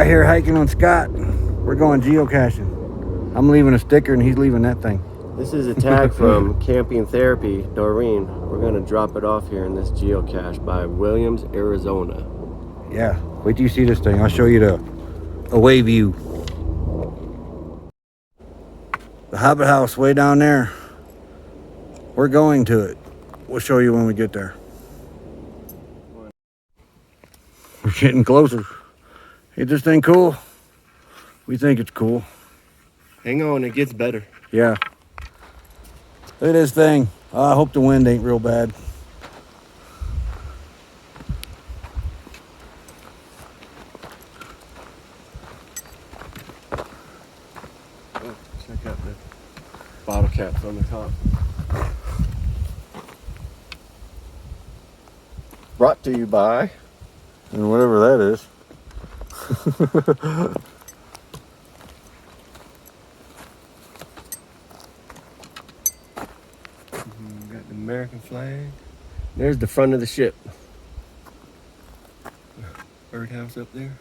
here hiking with Scott. We're going geocaching. I'm leaving a sticker and he's leaving that thing. This is a tag from Camping Therapy, Doreen. We're gonna drop it off here in this geocache by Williams, Arizona. Yeah, wait till you see this thing. I'll show you the away view. The Hobbit House way down there. We're going to it. We'll show you when we get there. We're getting closer. Ain't this thing cool? We think it's cool. Hang on, it gets better. Yeah. Look at this thing. I hope the wind ain't real bad. Oh, check out the bottle caps on the top. Brought to you by... And whatever that is. Got the American flag. There's the front of the ship. Birdhouse up there.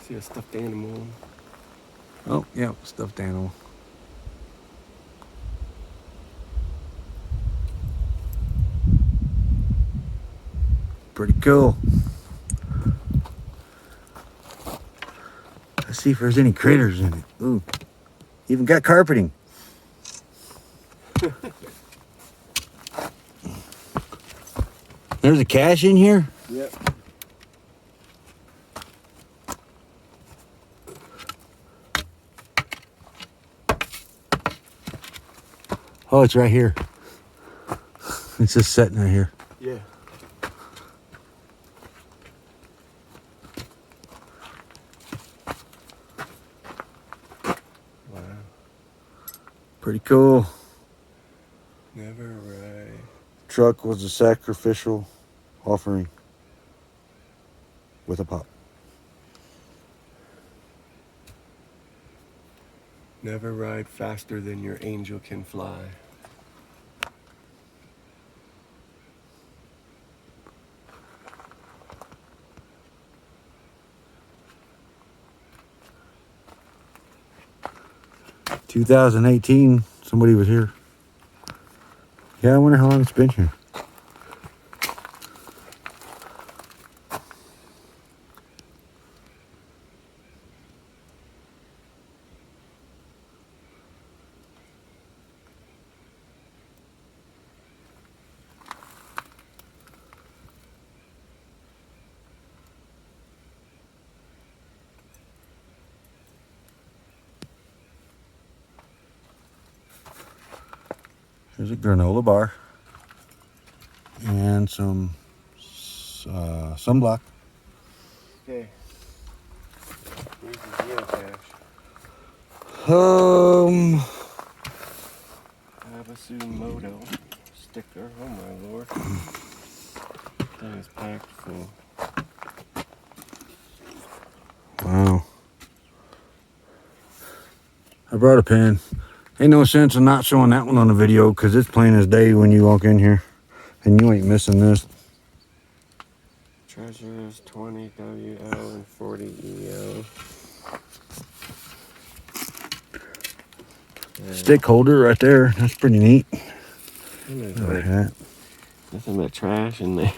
See a stuffed animal. Oh, yeah, stuffed animal. Pretty cool. Let's see if there's any critters in it. Ooh, even got carpeting. There's a cache in here? Yep. Oh, it's right here. It's just sitting right here. Yeah. Wow. Pretty cool. Never right. Truck was a sacrificial offering with a pop. Never ride faster than your angel can fly. "2018, somebody was here." Yeah, I wonder how long it's been here. There's a granola bar and some sunblock. Okay. Here's the geocache. Moto sticker. Oh my lord. That is packed full. Wow. I brought a pen. Ain't no sense in not showing that one on the video because it's plain as day when you walk in here. And you ain't missing this. Treasures 20 WL and 40 EL. Stick holder right there. That's pretty neat. Like nothing but trash in there.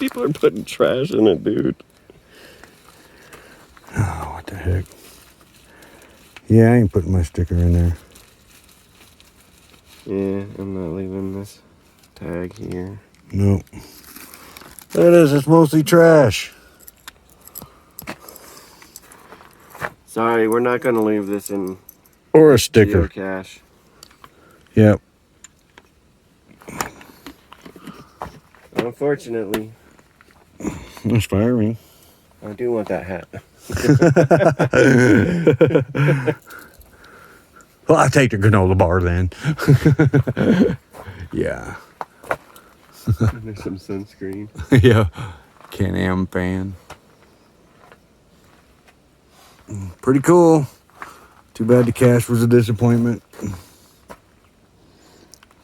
People are putting trash in it, dude. Oh, what the heck. Yeah, I ain't putting my sticker in there. Yeah, I'm not leaving this tag here. Nope. There it is. It's mostly trash. Sorry, we're not going to leave this in Or a sticker. geocache. Yep. Unfortunately. Inspiring. I do want that hat. Well, I'll take the granola bar then. Yeah. There's some sunscreen. Yeah. Can-Am fan. Pretty cool. Too bad the cache was a disappointment.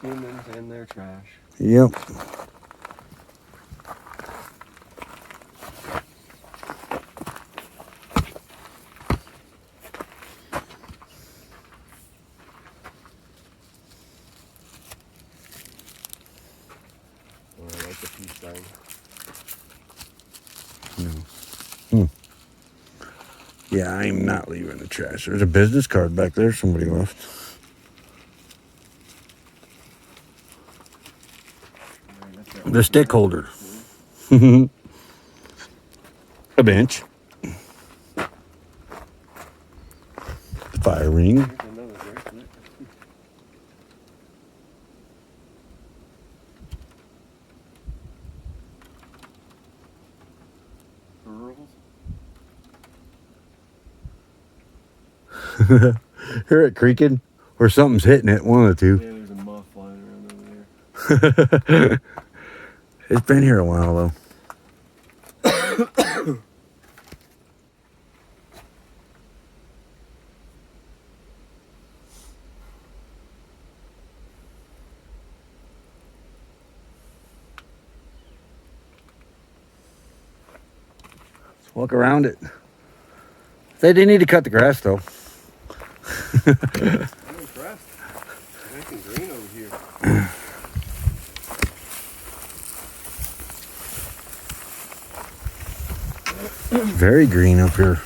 Humans and their trash. Yep. Yeah, I'm not leaving the trash. There's a business card back there somebody left. The stick holder. A bench. Fire ring. Here's another bracelet. Hear it creaking? Or something's hitting it, one of the Yeah, two. there's a moth flying around over there. It's been here a while though. Let's walk around it. They didn't need to cut the grass though. I'm impressed. Nice and green over here. Very green up here.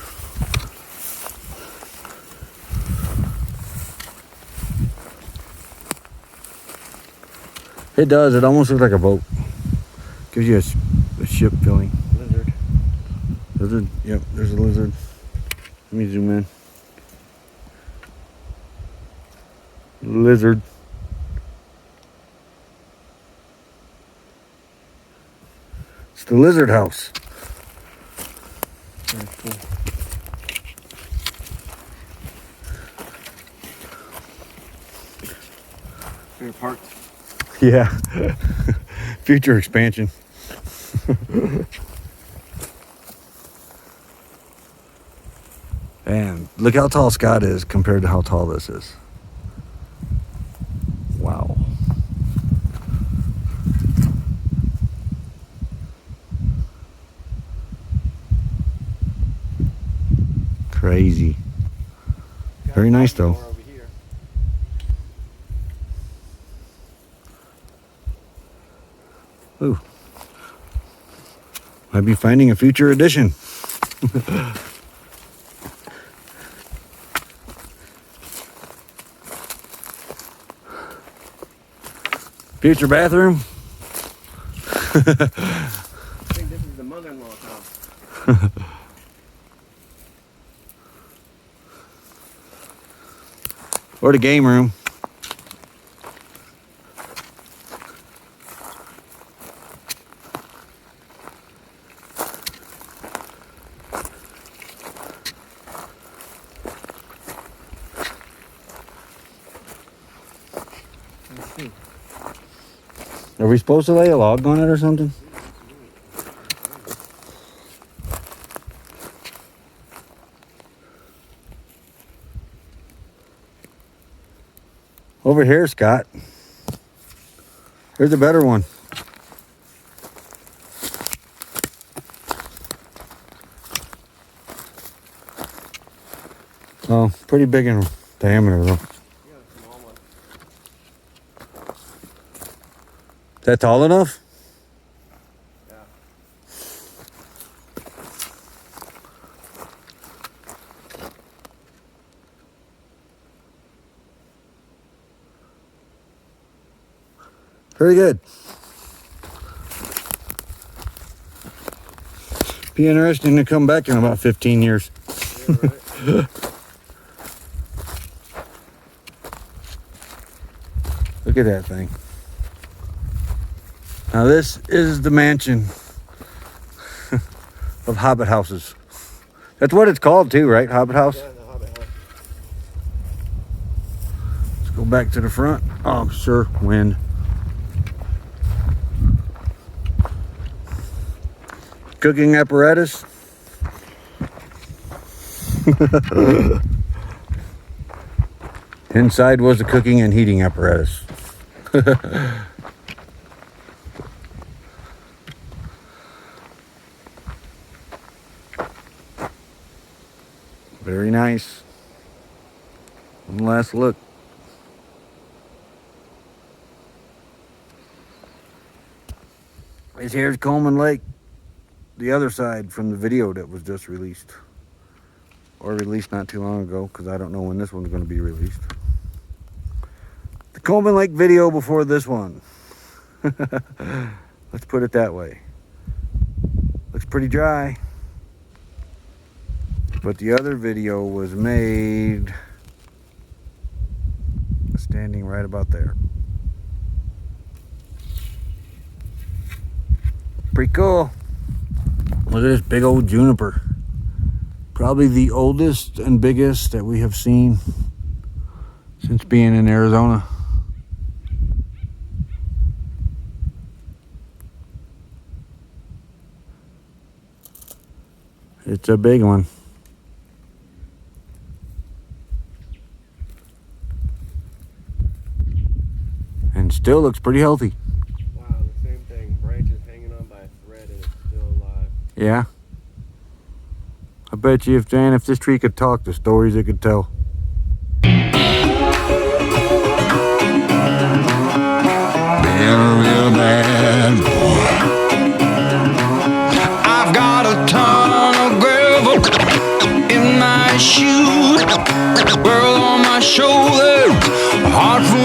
It does. It almost looks like a boat. Gives you a ship feeling. Lizard. Lizard. Yep, there's a lizard. Let me zoom in. Lizard. It's the Lizard House. Very cool. Fair parts. Yeah. Future expansion. Man, look how tall Scott is compared to how tall this is. Wow. Crazy. Very nice though. More over here. Ooh. Might be finding a future edition. Future bathroom. I think this is the mother-in-law's house. Or the game room. Let's see. Are we supposed to lay a log on it or something? Over here, Scott. Here's a better one. Oh, pretty big in diameter though. Yeah, a small one. Is that tall enough? Yeah. Very good. Be interesting to come back in about 15 years. Yeah, right. Look at that thing. Now this is the mansion of Hobbit Houses. That's what it's called too, right? Hobbit House? Yeah, the Hobbit House. Let's go back to the front. Oh, sure, wind. Cooking apparatus. Inside was the cooking and heating apparatus. Very nice. One last look. Here's Coleman Lake, the other side from the video that was just released. or released not too long ago, because I don't know when this one's going to be released. The Coleman Lake video before this one. Let's put it that way. Looks pretty dry. But the other video was made standing right about there. Pretty cool. Look at this big old juniper. Probably the oldest and biggest that we have seen since being in Arizona. It's a big one. And still looks pretty healthy. Wow, the same thing. Branches hanging on by a thread and it's still alive. Yeah. I bet you if this tree could talk, the stories it could tell. Real bad boy. I've got a ton of gravel in my shoes, world on my shoulder, a heart full